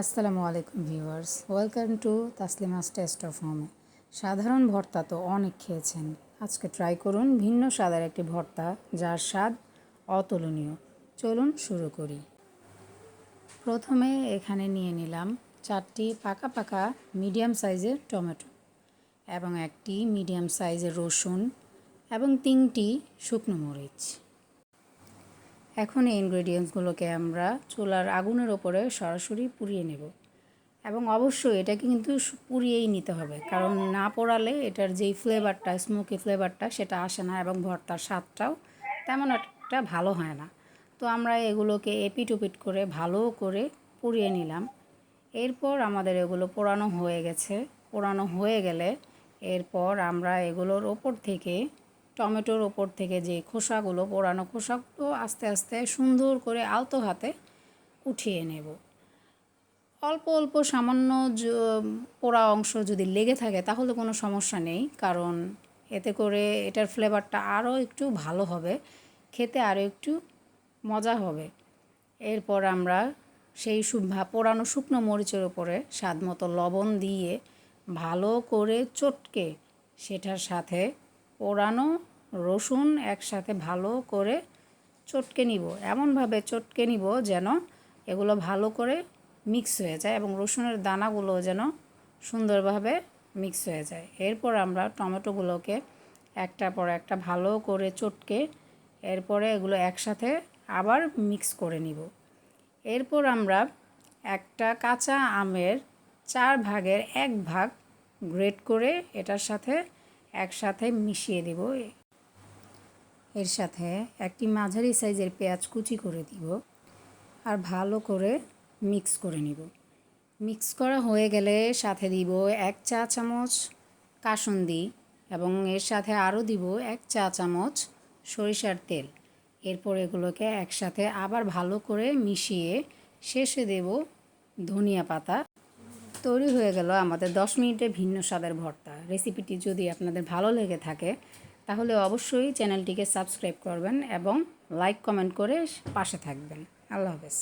আসসালামু আলাইকুম viewers, welcome to Taslima's taste of হোমে। সাধারণ ভর্তা তো অনেক খেয়েছেন, আজকে ট্রাই করুন ভিন্ন স্বাদের একটি ভর্তা যার স্বাদ অতুলনীয়। চলুন শুরু করি। প্রথমে এখানে নিয়ে নিলাম 4টি পাকা পাকা মিডিয়াম সাইজের টমেটো এবং একটি মিডিয়াম সাইজের রসুন এবং 3টি শুকনো মরিচ। এখন এই ইনগ্রেডিয়েন্টসগুলোকে আমরা চুলার আগুনের ওপরে সরাসরি পুড়িয়ে নেব এবং অবশ্যই এটাকে কিন্তু পুড়িয়েই নিতে হবে, কারণ না পোড়ালে এটার যেই ফ্লেভারটা, স্মোকি ফ্লেভারটা, সেটা আসে না এবং ভর্তার স্বাদটাও তেমন একটা ভালো হয় না। তো আমরা এগুলোকে এপিট ওপিট করে ভালো করে পুড়িয়ে নিলাম। এরপর আমাদের এগুলো পোড়ানো হয়ে গেছে। পোড়ানো হয়ে গেলে এরপর আমরা এগুলোর ওপর থেকে, টমেটোর ওপর থেকে যে খোসাগুলো, পোড়ানো খোসাগুলো আস্তে আস্তে সুন্দর করে আলতো হাতে উঠিয়ে নেব। অল্প অল্প সামান্য পোড়া অংশ যদি লেগে থাকে তাহলে কোনো সমস্যা নেই, কারণ এতে করে এটার ফ্লেভারটা আরও একটু ভালো হবে, খেতে আরও একটু মজা হবে। এরপর আমরা সেই পোড়ানো শুকনো মরিচের উপরে স্বাদ মতো লবণ দিয়ে ভালো করে চটকে সেটার সাথে পোড়ানো রসুন একসাথে ভালো করে চটকে নিব। এমনভাবে চটকে নিব যেন এগুলো ভালো করে মিক্স হয়ে যায় এবং রসুনের দানাগুলো যেন সুন্দরভাবে মিক্স হয়ে যায়। এরপর আমরা টমেটোগুলোকে একটার পর একটা ভালো করে চটকে এরপরে এগুলো একসাথে আবার মিক্স করে নিব। এরপর আমরা একটা কাঁচা আমের 4 ভাগের 1 ভাগ গ্রেট করে এটার সাথে একসাথে মিশিয়ে দিব। এর সাথে একটি মাঝারি সাইজের পেঁয়াজ কুচি করে দিব আর ভালো করে মিক্স করে নিব। মিক্স করা হয়ে গেলে সাথে দিব 1 চা চামচ কাসুন্দি এবং এর সাথে আরও দিব 1 চা চামচ সরিষার তেল। এরপর এগুলোকে একসাথে আবার ভালো করে মিশিয়ে শেষে দেব ধনিয়া পাতা। তৈরি হয়ে গেল আমাদের 10 মিনিটে ভিন্ন স্বাদের ভর্তা। রেসিপিটি যদি আপনাদের ভালো লেগে থাকে তাহলে অবশ্যই চ্যানেলটিকে সাবস্ক্রাইব করবেন এবং লাইক কমেন্ট করে পাশে থাকবেন। আল্লাহ হাফেজ।